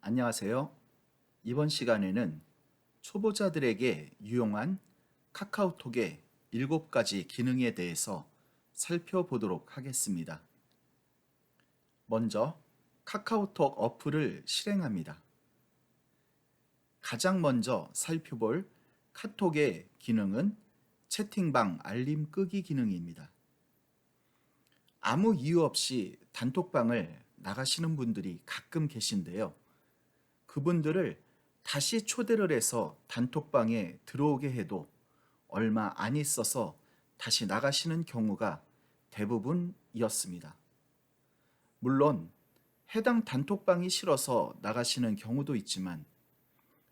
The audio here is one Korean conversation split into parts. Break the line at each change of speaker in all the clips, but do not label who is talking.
안녕하세요. 이번 시간에는 초보자들에게 유용한 카카오톡의 7가지 기능에 대해서 살펴보도록 하겠습니다. 먼저 카카오톡 어플을 실행합니다. 가장 먼저 살펴볼 카톡의 기능은 채팅방 알림 끄기 기능입니다. 아무 이유 없이 단톡방을 나가시는 분들이 가끔 계신데요. 그분들을 다시 초대를 해서 단톡방에 들어오게 해도 얼마 안 있어서 다시 나가시는 경우가 대부분이었습니다. 물론 해당 단톡방이 싫어서 나가시는 경우도 있지만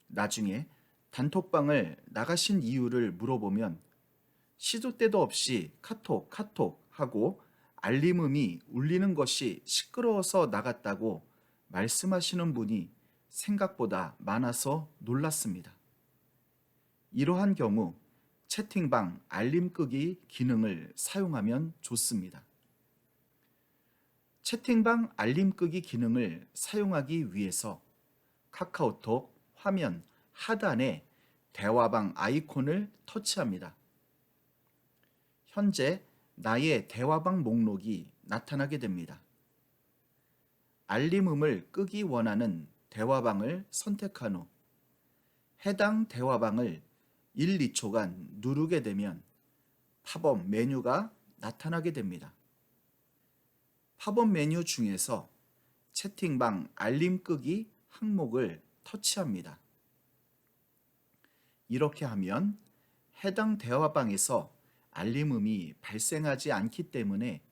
나중에 단톡방을 나가신 이유를 물어보면 시도 때도 없이 카톡 하고 알림음이 울리는 것이 시끄러워서 나갔다고 말씀하시는 분이 생각보다 많아서 놀랐습니다. 이러한 경우 채팅방 알림 끄기 기능을 사용하면 좋습니다. 채팅방 알림 끄기 기능을 사용하기 위해서 카카오톡 화면 하단에 대화방 아이콘을 터치합니다. 현재 나의 대화방 목록이 나타나게 됩니다. 알림음을 끄기 원하는 대화방을 선택한 후 해당 대화방을 1, 2초간 누르게 되면 팝업 메뉴가 나타나게 됩니다. 팝업 메뉴 중에서 채팅방 알림 끄기 항목을 터치합니다. 이렇게 하면 해당 대화방에서 알림음이 발생하지 않기 때문에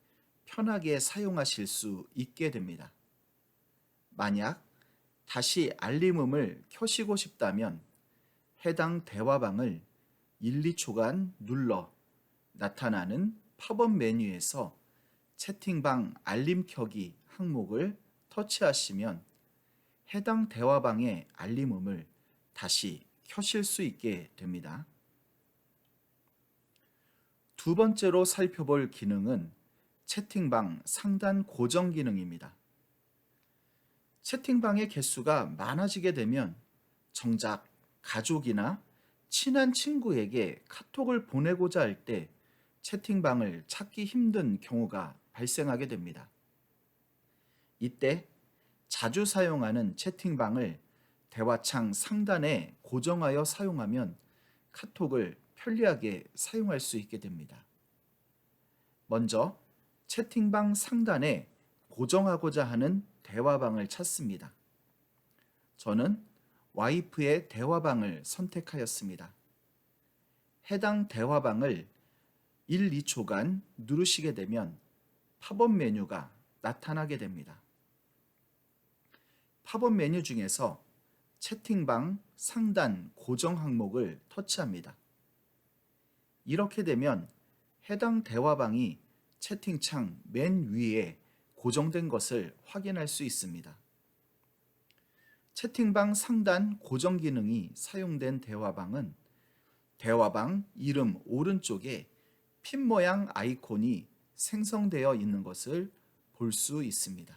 편하게 사용하실 수 있게 됩니다. 만약 다시 알림음을 켜시고 싶다면 해당 대화방을 1, 2초간 눌러 나타나는 팝업 메뉴에서 채팅방 알림 켜기 항목을 터치하시면 해당 대화방의 알림음을 다시 켜실 수 있게 됩니다. 두 번째로 살펴볼 기능은 채팅방 상단 고정 기능입니다. 채팅방의 개수가 많아지게 되면 정작 가족이나 친한 친구에게 카톡을 보내고자 할 때 채팅방을 찾기 힘든 경우가 발생하게 됩니다. 이때 자주 사용하는 채팅방을 대화창 상단에 고정하여 사용하면 카톡을 편리하게 사용할 수 있게 됩니다. 먼저 채팅방 상단에 고정하고자 하는 대화방을 찾습니다. 저는 와이프의 대화방을 선택하였습니다. 해당 대화방을 1, 2초간 누르시게 되면 팝업 메뉴가 나타나게 됩니다. 팝업 메뉴 중에서 채팅방 상단 고정 항목을 터치합니다. 이렇게 되면 해당 대화방이 채팅창 맨 위에 고정된 것을 확인할 수 있습니다. 채팅방 상단 고정 기능이 사용된 대화방은 대화방 이름 오른쪽에 핀 모양 아이콘이 생성되어 있는 것을 볼 수 있습니다.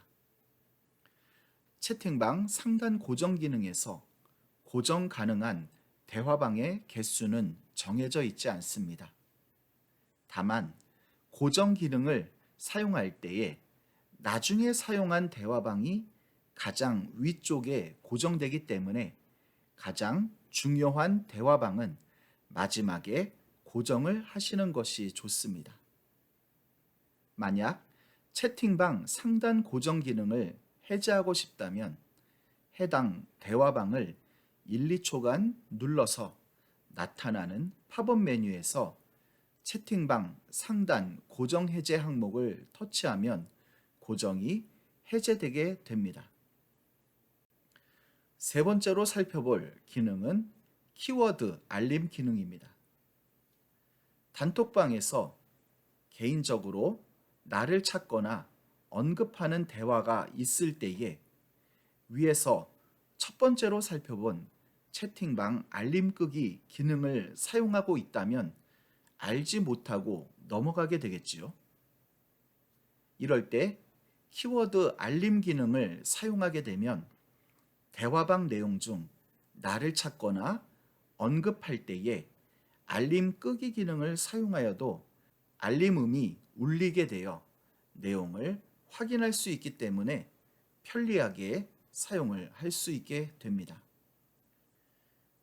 채팅방 상단 고정 기능에서 고정 가능한 대화방의 개수는 정해져 있지 않습니다. 다만 고정 기능을 사용할 때에 나중에 사용한 대화방이 가장 위쪽에 고정되기 때문에 가장 중요한 대화방은 마지막에 고정을 하시는 것이 좋습니다. 만약 채팅방 상단 고정 기능을 해제하고 싶다면 해당 대화방을 1, 2초간 눌러서 나타나는 팝업 메뉴에서 채팅방 상단 고정 해제 항목을 터치하면 고정이 해제되게 됩니다. 세 번째로 살펴볼 기능은 키워드 알림 기능입니다. 단톡방에서 개인적으로 나를 찾거나 언급하는 대화가 있을 때에 위에서 첫 번째로 살펴본 채팅방 알림 끄기 기능을 사용하고 있다면 알지 못하고 넘어가게 되겠지요. 이럴 때 키워드 알림 기능을 사용하게 되면 대화방 내용 중 나를 찾거나 언급할 때에 알림 끄기 기능을 사용하여도 알림음이 울리게 되어 내용을 확인할 수 있기 때문에 편리하게 사용을 할 수 있게 됩니다.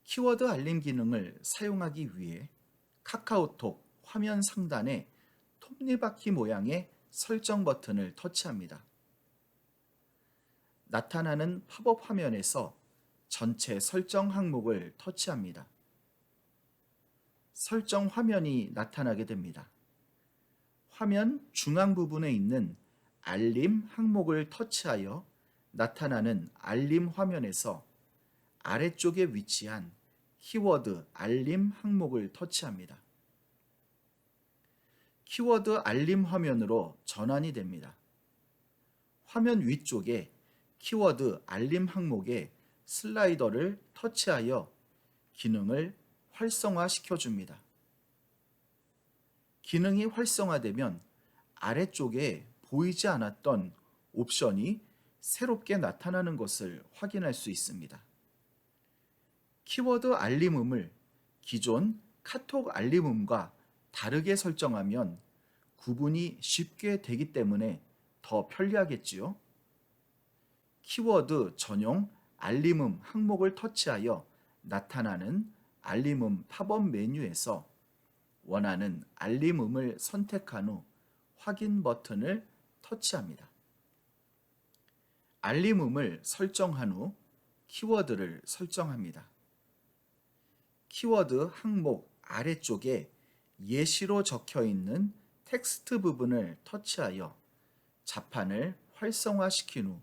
키워드 알림 기능을 사용하기 위해 카카오톡 화면 상단에 톱니바퀴 모양의 설정 버튼을 터치합니다. 나타나는 팝업 화면에서 전체 설정 항목을 터치합니다. 설정 화면이 나타나게 됩니다. 화면 중앙 부분에 있는 알림 항목을 터치하여 나타나는 알림 화면에서 아래쪽에 위치한 키워드 알림 항목을 터치합니다. 키워드 알림 화면으로 전환이 됩니다. 화면 위쪽에 키워드 알림 항목에 슬라이더를 터치하여 기능을 활성화시켜 줍니다. 기능이 활성화되면 아래쪽에 보이지 않았던 옵션이 새롭게 나타나는 것을 확인할 수 있습니다. 키워드 알림음을 기존 카톡 알림음과 다르게 설정하면 구분이 쉽게 되기 때문에 더 편리하겠지요. 키워드 전용 알림음 항목을 터치하여 나타나는 알림음 팝업 메뉴에서 원하는 알림음을 선택한 후 확인 버튼을 터치합니다. 알림음을 설정한 후 키워드를 설정합니다. 키워드 항목 아래쪽에 예시로 적혀 있는 텍스트 부분을 터치하여 자판을 활성화시킨 후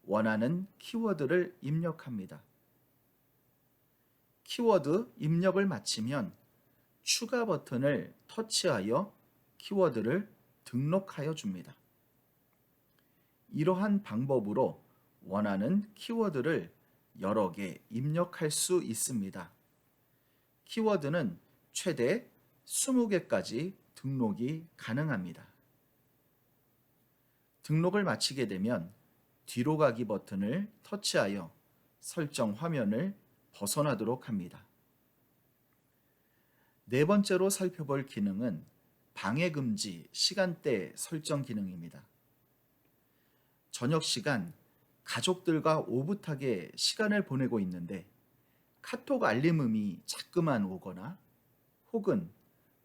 원하는 키워드를 입력합니다. 키워드 입력을 마치면 추가 버튼을 터치하여 키워드를 등록하여 줍니다. 이러한 방법으로 원하는 키워드를 여러 개 입력할 수 있습니다. 키워드는 최대 20개까지 등록이 가능합니다. 등록을 마치게 되면 뒤로 가기 버튼을 터치하여 설정 화면을 벗어나도록 합니다. 네 번째로 살펴볼 기능은 방해금지 시간대 설정 기능입니다. 저녁 시간 가족들과 오붓하게 시간을 보내고 있는데 카톡 알림음이 자꾸만 오거나 혹은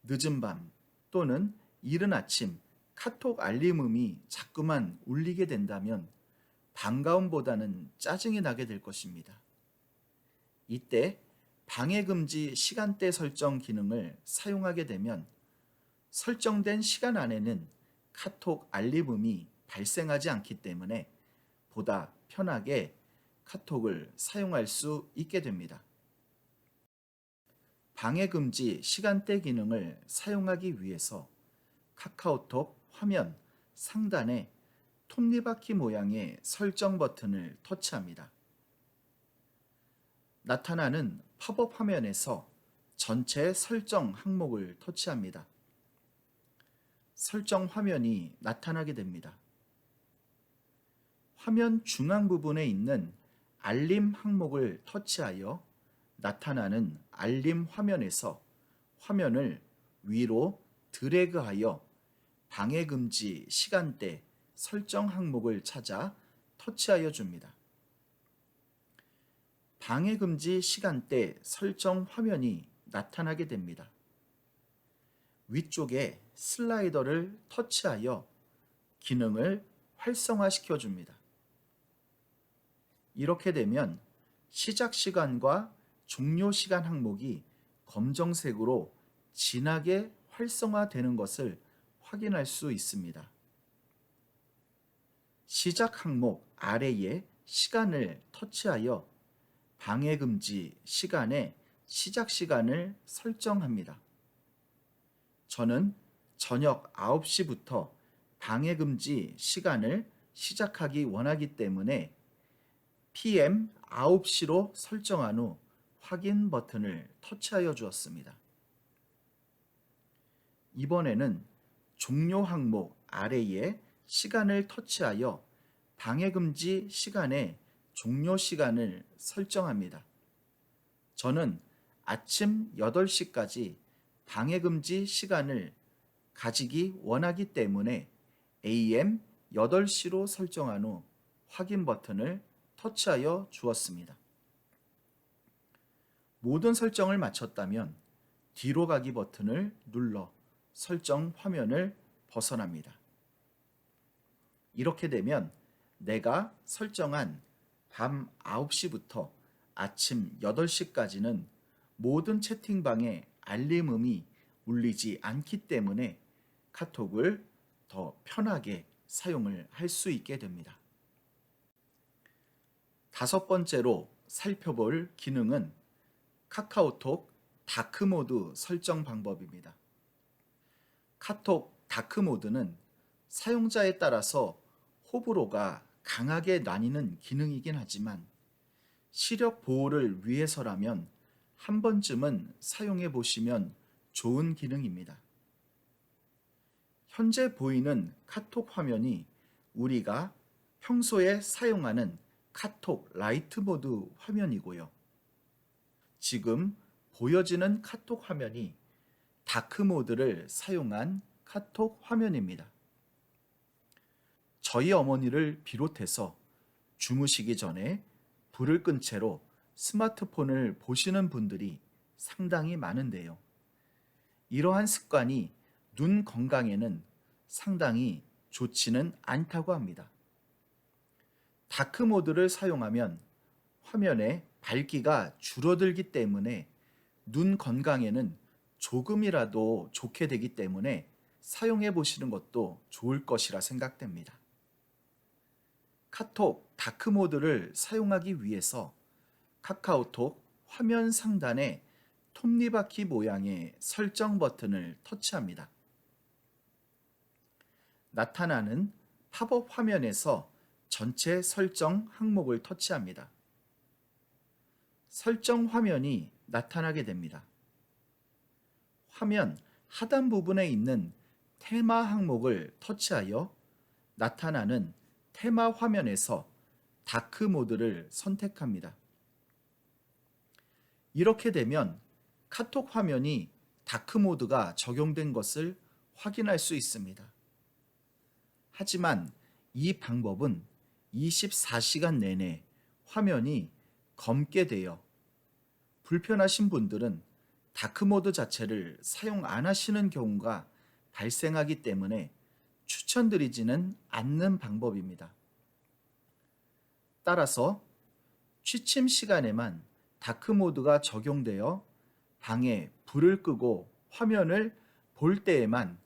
늦은 밤 또는 이른 아침 카톡 알림음이 자꾸만 울리게 된다면 반가움보다는 짜증이 나게 될 것입니다. 이때 방해금지 시간대 설정 기능을 사용하게 되면 설정된 시간 안에는 카톡 알림음이 발생하지 않기 때문에 보다 편하게 카톡을 사용할 수 있게 됩니다. 방해금지 시간대 기능을 사용하기 위해서 카카오톡 화면 상단에 톱니바퀴 모양의 설정 버튼을 터치합니다. 나타나는 팝업 화면에서 전체 설정 항목을 터치합니다. 설정 화면이 나타나게 됩니다. 화면 중앙 부분에 있는 알림 항목을 터치하여 나타나는 알림 화면에서 화면을 위로 드래그하여 방해금지 시간대 설정 항목을 찾아 터치하여 줍니다. 방해금지 시간대 설정 화면이 나타나게 됩니다. 위쪽에 슬라이더를 터치하여 기능을 활성화시켜 줍니다. 이렇게 되면 시작 시간과 종료 시간 항목이 검정색으로 진하게 활성화되는 것을 확인할 수 있습니다. 시작 항목 아래에 시간을 터치하여 방해금지 시간의 시작 시간을 설정합니다. 저는 저녁 9시부터 방해금지 시간을 시작하기 원하기 때문에 PM 9시로 설정한 후 확인 버튼을 터치하여 주었습니다. 이번에는 종료 항목 아래에 시간을 터치하여 방해금지 시간의 종료 시간을 설정합니다. 저는 아침 8시까지 방해금지 시간을 가지기 원하기 때문에 AM 8시로 설정한 후 확인 버튼을 터치하여 주었습니다. 모든 설정을 마쳤다면 뒤로 가기 버튼을 눌러 설정 화면을 벗어납니다. 이렇게 되면 내가 설정한 밤 9시부터 아침 8시까지는 모든 채팅방에 알림음이 울리지 않기 때문에 카톡을 더 편하게 사용을 할 수 있게 됩니다. 다섯 번째로 살펴볼 기능은 카카오톡 다크모드 설정 방법입니다. 카톡 다크모드는 사용자에 따라서 호불호가 강하게 나뉘는 기능이긴 하지만 시력 보호를 위해서라면 한 번쯤은 사용해 보시면 좋은 기능입니다. 현재 보이는 카톡 화면이 우리가 평소에 사용하는 카톡 라이트 모드 화면이고요. 지금 보여지는 카톡 화면이 다크 모드를 사용한 카톡 화면입니다. 저희 어머니를 비롯해서 주무시기 전에 불을 끈 채로 스마트폰을 보시는 분들이 상당히 많은데요. 이러한 습관이 눈 건강에는 상당히 좋지는 않다고 합니다. 다크 모드를 사용하면 화면의 밝기가 줄어들기 때문에 눈 건강에는 조금이라도 좋게 되기 때문에 사용해 보시는 것도 좋을 것이라 생각됩니다. 카톡 다크 모드를 사용하기 위해서 카카오톡 화면 상단에 톱니바퀴 모양의 설정 버튼을 터치합니다. 나타나는 팝업 화면에서 전체 설정 항목을 터치합니다. 설정 화면이 나타나게 됩니다. 화면 하단 부분에 있는 테마 항목을 터치하여 나타나는 테마 화면에서 다크 모드를 선택합니다. 이렇게 되면 카톡 화면이 다크 모드가 적용된 것을 확인할 수 있습니다. 하지만 이 방법은 24시간 내내 화면이 검게 되어 불편하신 분들은 다크 모드 자체를 사용 안 하시는 경우가 발생하기 때문에 추천드리지는 않는 방법입니다. 따라서 취침 시간에만 다크 모드가 적용되어 방에 불을 끄고 화면을 볼 때에만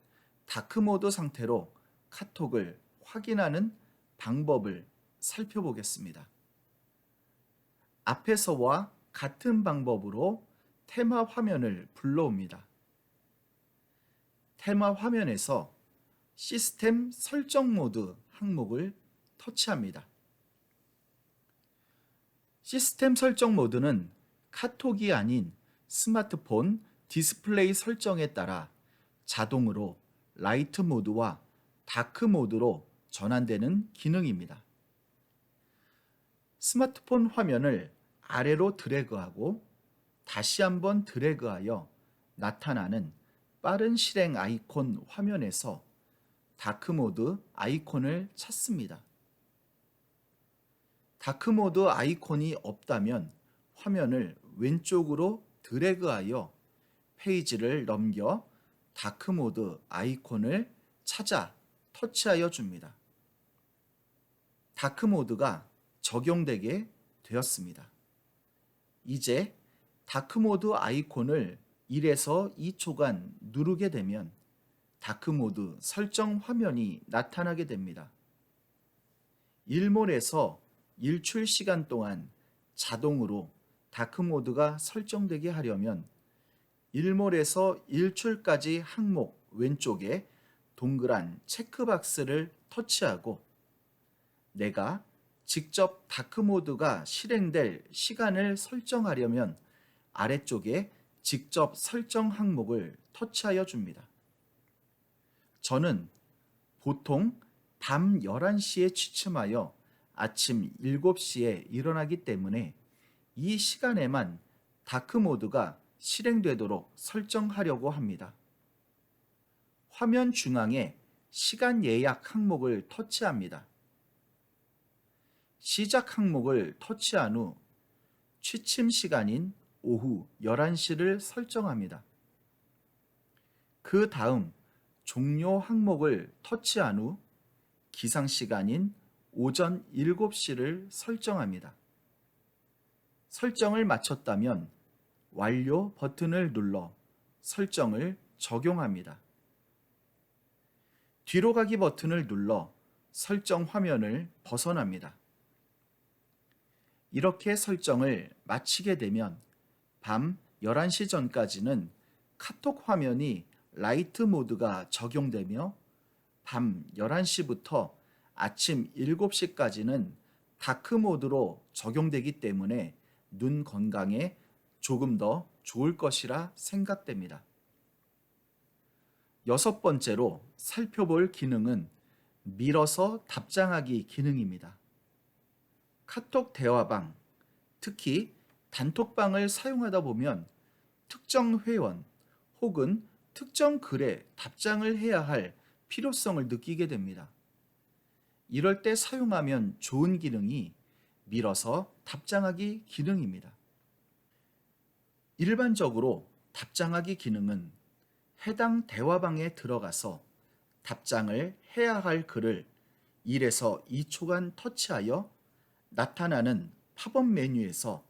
다크 모드 상태로 카톡을 확인하는 방법을 살펴보겠습니다. 앞에서와 같은 방법으로 테마 화면을 불러옵니다. 테마 화면에서 시스템 설정 모드 항목을 터치합니다. 시스템 설정 모드는 카톡이 아닌 스마트폰 디스플레이 설정에 따라 자동으로 라이트 모드와 다크 모드로 전환되는 기능입니다. 스마트폰 화면을 아래로 드래그하고 다시 한번 드래그하여 나타나는 빠른 실행 아이콘 화면에서 다크 모드 아이콘을 찾습니다. 다크 모드 아이콘이 없다면 화면을 왼쪽으로 드래그하여 페이지를 넘겨 다크 모드 아이콘을 찾아 터치하여 줍니다. 다크 모드가 적용되게 되었습니다. 이제 다크 모드 아이콘을 1에서 2초간 누르게 되면 다크 모드 설정 화면이 나타나게 됩니다. 일몰에서 일출 시간 동안 자동으로 다크 모드가 설정되게 하려면 일몰에서 일출까지 항목 왼쪽에 동그란 체크박스를 터치하고 내가 직접 다크 모드가 실행될 시간을 설정하려면 아래쪽에 직접 설정 항목을 터치하여 줍니다. 저는 보통 밤 11시에 취침하여 아침 7시에 일어나기 때문에 이 시간에만 다크 모드가 실행되도록 설정하려고 합니다. 화면 중앙에 시간 예약 항목을 터치합니다. 시작 항목을 터치한 후 취침 시간인 오후 11시를 설정합니다. 그 다음 종료 항목을 터치한 후 기상 시간인 오전 7시를 설정합니다. 설정을 마쳤다면 완료 버튼을 눌러 설정을 적용합니다. 뒤로 가기 버튼을 눌러 설정 화면을 벗어납니다. 이렇게 설정을 마치게 되면 밤 11시 전까지는 카톡 화면이 라이트 모드가 적용되며 밤 11시부터 아침 7시까지는 다크 모드로 적용되기 때문에 눈 건강에 조금 더 좋을 것이라 생각됩니다. 6번째로 살펴볼 기능은 밀어서 답장하기 기능입니다. 카톡 대화방, 특히 단톡방을 사용하다 보면 특정 회원 혹은 특정 글에 답장을 해야 할 필요성을 느끼게 됩니다. 이럴 때 사용하면 좋은 기능이 밀어서 답장하기 기능입니다. 일반적으로 답장하기 기능은 해당 대화방에 들어가서 답장을 해야 할 글을 1에서 2초간 터치하여 나타나는 팝업 메뉴에서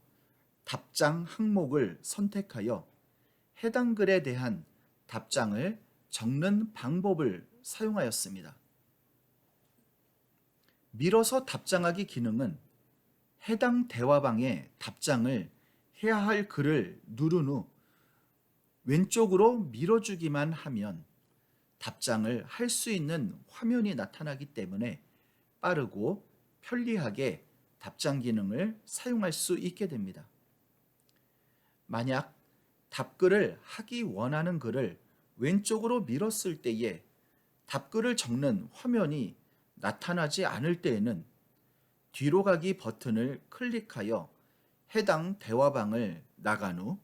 답장 항목을 선택하여 해당 글에 대한 답장을 적는 방법을 사용하였습니다. 밀어서 답장하기 기능은 해당 대화방에 답장을 해야 할 글을 누른 후 왼쪽으로 밀어주기만 하면 답장을 할 수 있는 화면이 나타나기 때문에 빠르고 편리하게 답장 기능을 사용할 수 있게 됩니다. 만약 답글을 하기 원하는 글을 왼쪽으로 밀었을 때에 답글을 적는 화면이 나타나지 않을 때에는 뒤로 가기 버튼을 클릭하여 해당 대화방을 나간 후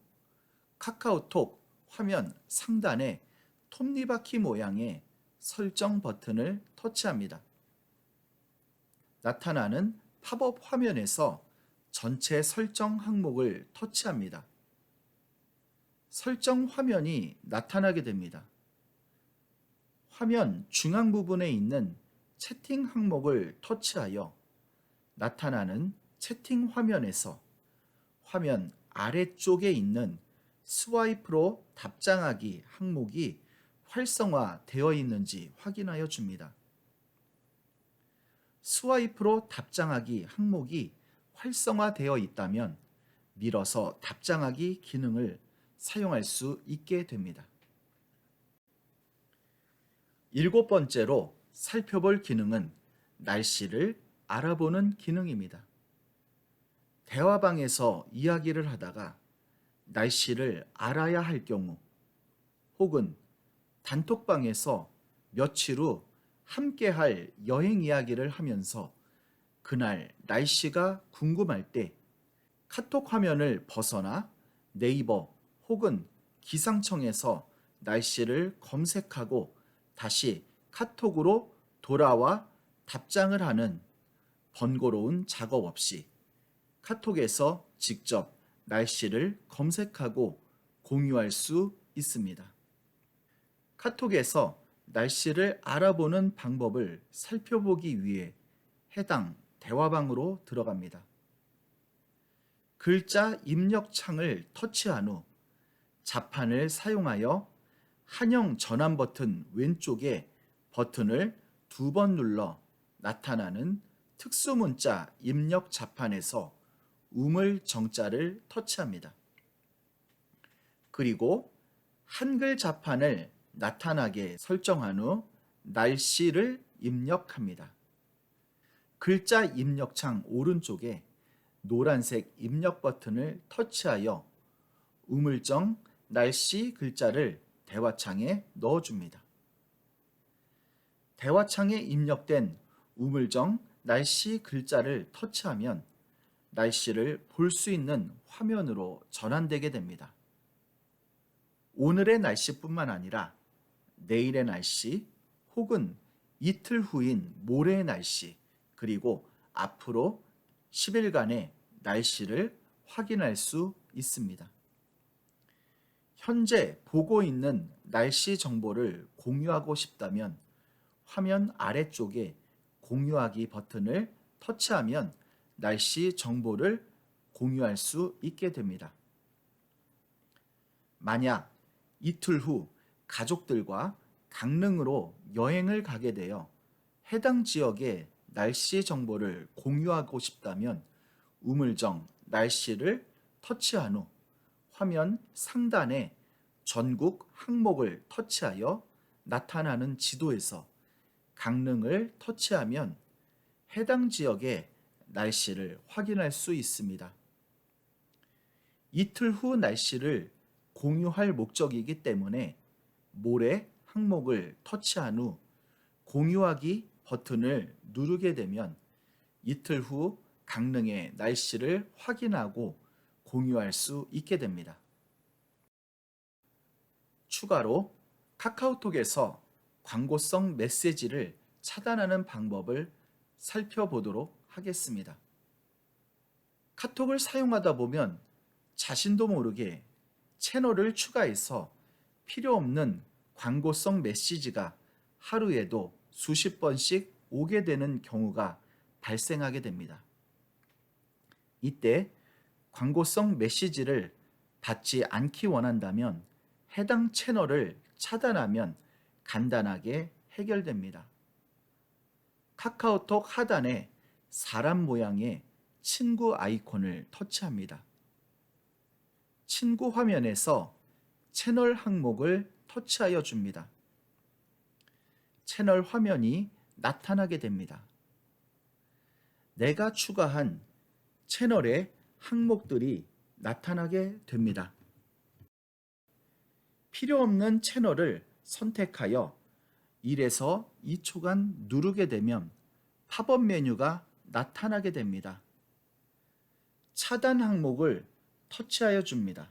카카오톡 화면 상단에 톱니바퀴 모양의 설정 버튼을 터치합니다. 나타나는 팝업 화면에서 전체 설정 항목을 터치합니다. 설정 화면이 나타나게 됩니다. 화면 중앙 부분에 있는 채팅 항목을 터치하여 나타나는 채팅 화면에서 화면 아래쪽에 있는 스와이프로 답장하기 항목이 활성화되어 있는지 확인하여 줍니다. 스와이프로 답장하기 항목이 활성화되어 있다면 밀어서 답장하기 기능을 사용할 수 있게 됩니다. 7번째로 살펴볼 기능은 날씨를 알아보는 기능입니다. 대화방에서 이야기를 하다가 날씨를 알아야 할 경우 혹은 단톡방에서 며칠 후 함께 할 여행 이야기를 하면서 그날 날씨가 궁금할 때 카톡 화면을 벗어나 네이버 혹은 기상청에서 날씨를 검색하고 다시 카톡으로 돌아와 답장을 하는 번거로운 작업 없이 카톡에서 직접 날씨를 검색하고 공유할 수 있습니다. 카톡에서 날씨를 알아보는 방법을 살펴보기 위해 해당 대화방으로 들어갑니다. 글자 입력 창을 터치한 후 자판을 사용하여 한영 전환 버튼 왼쪽에 버튼을 2번 눌러 나타나는 특수문자 입력 자판에서 우물 정자를 터치합니다. 그리고 한글 자판을 나타나게 설정한 후 날씨를 입력합니다. 글자 입력창 오른쪽에 노란색 입력 버튼을 터치하여 우물정 날씨 글자를 대화창에 넣어줍니다. 대화창에 입력된 우물정 날씨 글자를 터치하면 날씨를 볼 수 있는 화면으로 전환되게 됩니다. 오늘의 날씨뿐만 아니라 내일의 날씨 혹은 이틀 후인 모레의 날씨, 그리고 앞으로 10일간의 날씨를 확인할 수 있습니다. 현재 보고 있는 날씨 정보를 공유하고 싶다면 화면 아래쪽에 공유하기 버튼을 터치하면 날씨 정보를 공유할 수 있게 됩니다. 만약 이틀 후 가족들과 강릉으로 여행을 가게 되어 해당 지역의 날씨 정보를 공유하고 싶다면 우물정 날씨를 터치한 후 화면 상단에 전국 항목을 터치하여 나타나는 지도에서 강릉을 터치하면 해당 지역의 날씨를 확인할 수 있습니다. 이틀 후 날씨를 공유할 목적이기 때문에 모레 항목을 터치한 후 공유하기 버튼을 누르게 되면 이틀 후 강릉의 날씨를 확인하고 공유할 수 있게 됩니다. 추가로 카카오톡에서 광고성 메시지를 차단하는 방법을 살펴보도록 하겠습니다. 카톡을 사용하다 보면 자신도 모르게 채널을 추가해서 필요 없는 광고성 메시지가 하루에도 수십 번씩 오게 되는 경우가 발생하게 됩니다. 이때 광고성 메시지를 받지 않기 원한다면 해당 채널을 차단하면 간단하게 해결됩니다. 카카오톡 하단에 사람 모양의 친구 아이콘을 터치합니다. 친구 화면에서 채널 항목을 터치하여 줍니다. 채널 화면이 나타나게 됩니다. 내가 추가한 채널의 항목들이 나타나게 됩니다. 필요 없는 채널을 선택하여 1에서 2초간 누르게 되면 팝업 메뉴가 나타나게 됩니다. 차단 항목을 터치하여 줍니다.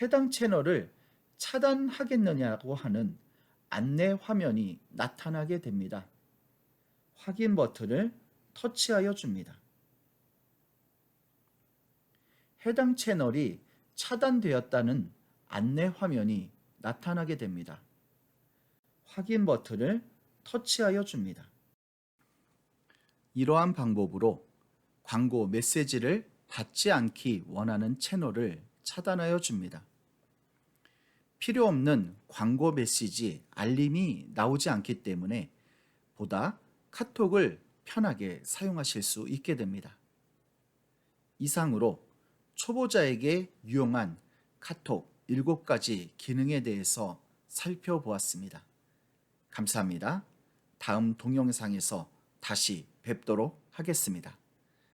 해당 채널을 차단하겠느냐고 하는 안내 화면이 나타나게 됩니다. 확인 버튼을 터치하여 줍니다. 해당 채널이 차단되었다는 안내 화면이 나타나게 됩니다. 확인 버튼을 터치하여 줍니다. 이러한 방법으로 광고 메시지를 받지 않기 원하는 채널을 차단하여 줍니다. 필요 없는 광고 메시지 알림이 나오지 않기 때문에 보다 카톡을 편하게 사용하실 수 있게 됩니다. 이상으로 초보자에게 유용한 카톡 7가지 기능에 대해서 살펴보았습니다. 감사합니다. 다음 동영상에서 다시 뵙도록 하겠습니다.